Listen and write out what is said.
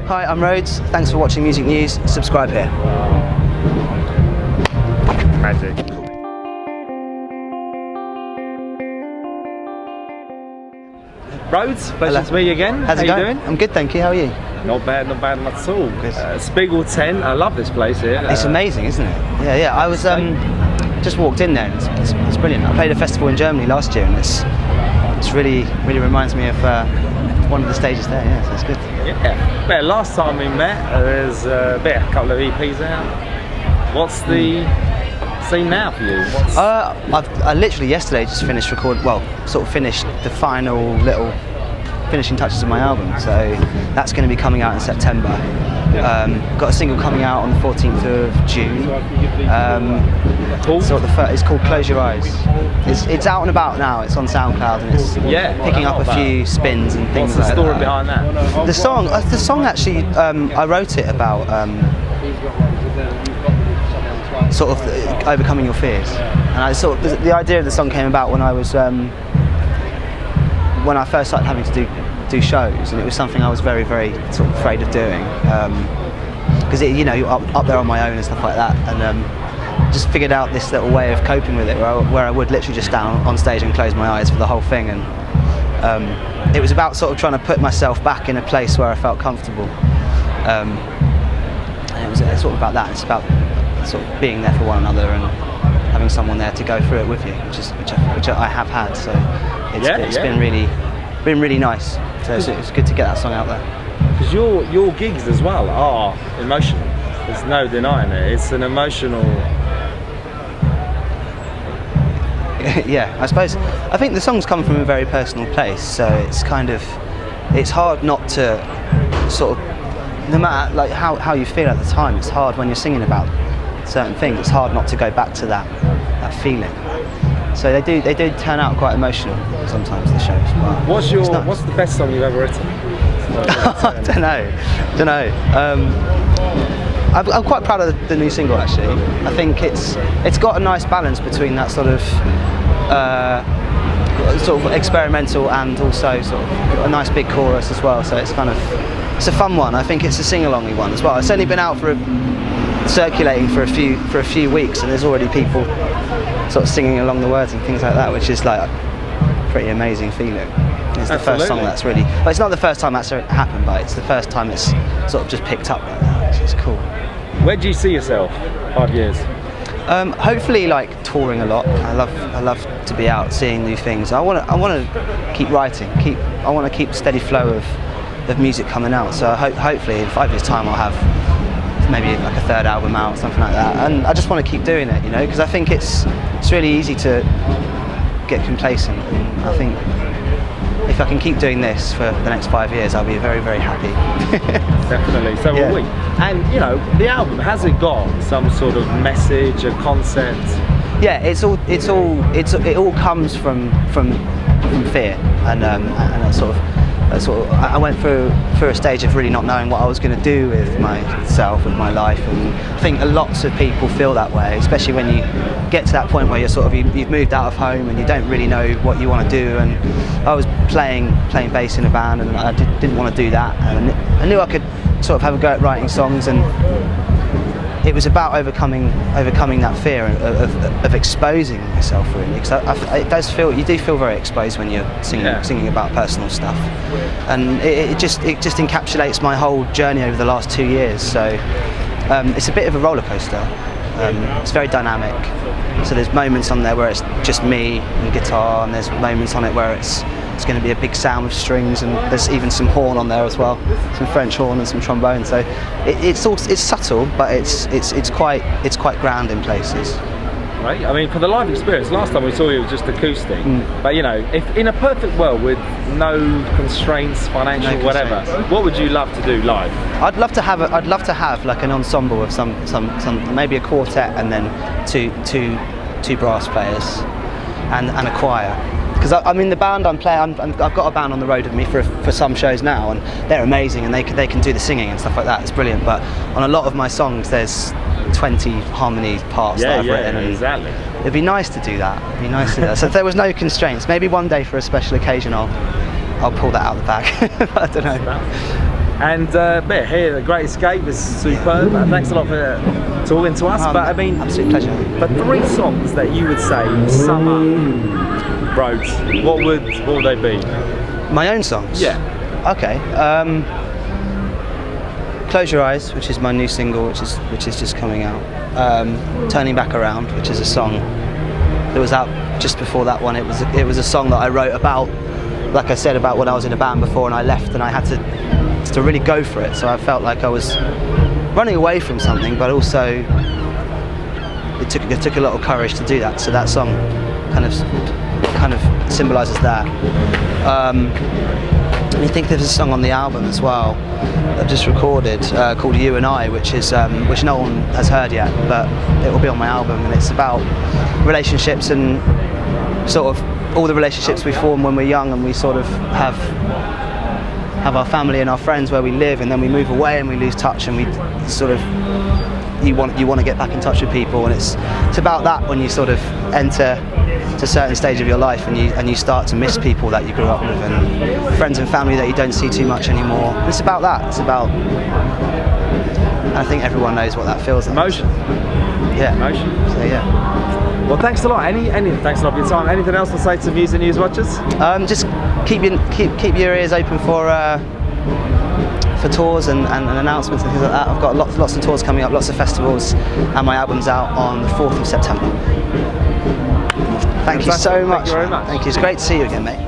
Hi, I'm Rhodes. Thanks for watching Music News. Subscribe here. Magic. Rhodes, pleasure to meet you again. How's it going? I'm good, thank you. How are you? Not bad at all. Spiegel 10, I love this place here. It's amazing, isn't it? Yeah. I was just walked in there. And it's brilliant. I played a festival in Germany last year, and it's really reminds me of one of the stages there. Yeah, so it's good. Yeah. But last time we met, there's a couple of EPs out. What's the scene now for you? I literally yesterday just finished finished the final little finishing touches of my album, so that's going to be coming out in September. Got a single coming out on the 14th of June. It's called Close Your Eyes. It's out and about now. It's on SoundCloud and it's picking up a few spins and things like that. What's the story behind that? The song actually, I wrote it about sort of overcoming your fears, and the idea of the song came about when I was when I first started having to do shows, and it was something I was very sort of afraid of doing, because you're up there on my own and stuff like that, and just figured out this little way of coping with it where I would literally just stand on stage and close my eyes for the whole thing, and it was about sort of trying to put myself back in a place where I felt comfortable, and it's sort of about that. It's about sort of being there for one another and having someone there to go through it with you, which I have had. So it's been really nice. So it's good to get that song out there. Because your gigs as well are emotional. There's no denying it. It's an emotional. Yeah, I think the songs come from a very personal place. So it's hard not to sort of, no matter like how you feel at the time. It's hard when you're singing about certain things. It's hard not to go back to that feeling. So they do turn out quite emotional sometimes, the shows. But what's the best song you've ever written? I don't know. I'm quite proud of the new single actually. I think it's got a nice balance between that sort of experimental and also sort of a nice big chorus as well. So it's a fun one. I think it's a sing-alongy one as well. It's only been out circulating for a few weeks, and there's already people sort of singing along the words and things like that, which is like a pretty amazing feeling. It's the first song that's really, well, it's not the first time that's happened, but it's the first time it's sort of just picked up like that, which is cool. Where do you see yourself 5 years? Hopefully like touring a lot. I love to be out seeing new things. I want to keep writing, I want to keep a steady flow of music coming out, so hopefully in 5 years time I'll have maybe like a third album out, something like that, and I just want to keep doing it, because I think it's really easy to get complacent, and I think if I can keep doing this for the next 5 years, I'll be very happy. Definitely, so will we. And the album, has it got some sort of message, a concept? Yeah, it all comes from fear, and I went through a stage of really not knowing what I was going to do with myself, with my life, and I think lots of people feel that way, especially when you get to that point where you've moved out of home and you don't really know what you want to do. And I was playing bass in a band, and I didn't want to do that, and I knew I could sort of have a go at writing songs, and it was about overcoming that fear of exposing myself, really, because you do feel very exposed when you're singing about personal stuff, and it just encapsulates my whole journey over the last 2 years. So it's a bit of a roller coaster. It's very dynamic. So there's moments on there where it's just me and guitar, and there's moments on it where it's going to be a big sound with strings, and there's even some horn on there as well, some French horn and some trombone. So it's subtle, but it's quite grand in places. Right. I mean, for the live experience, last time we saw you was just acoustic. But if in a perfect world with no constraints, financial, whatever, what would you love to do live? I'd love to have like an ensemble of some maybe a quartet, and then two brass players, and a choir. Because the band I'm playing, I've got a band on the road with me for some shows now, and they're amazing, and they can do the singing and stuff like that. It's brilliant. But on a lot of my songs, there's 20 harmony parts that I've written. And exactly. It'd be nice to do that. So if there was no constraints, maybe one day for a special occasion I'll pull that out of the bag. I don't know. And yeah, here, The Great Escape is superb. Thanks a lot for talking to us. But I mean, absolute pleasure. But 3 songs that you would say sum up Rhodes, what would they be? My own songs? Yeah. Okay. Close Your Eyes, which is my new single, which is just coming out. Turning Back Around, which is a song that was out just before that one. It was a song that I wrote about, like I said, about when I was in a band before and I left and I had to really go for it. So I felt like I was running away from something, but also it took a lot of courage to do that. So that song kind of symbolises that. I think there's a song on the album as well I've just recorded called You and I, which no one has heard yet, but it will be on my album, and it's about relationships and sort of all the relationships we form when we're young and we sort of have our family and our friends where we live, and then we move away and we lose touch, and we sort of you want to get back in touch with people, and it's about that when you sort of enter to a certain stage of your life and you start to miss people that you grew up with and friends and family that you don't see too much anymore. It's about that. It's about, I think everyone knows what that feels like. Emotion. Yeah. Emotion. So yeah. Well, thanks a lot. Thanks a lot for your time. Anything else to say to Muse and News watchers? Just keep your ears open for tours and announcements and things like that. I've got lots of tours coming up, lots of festivals, and my album's out on the 4th of September. Thank you so much. Thank you very much. Thank you. It's great to see you again, mate.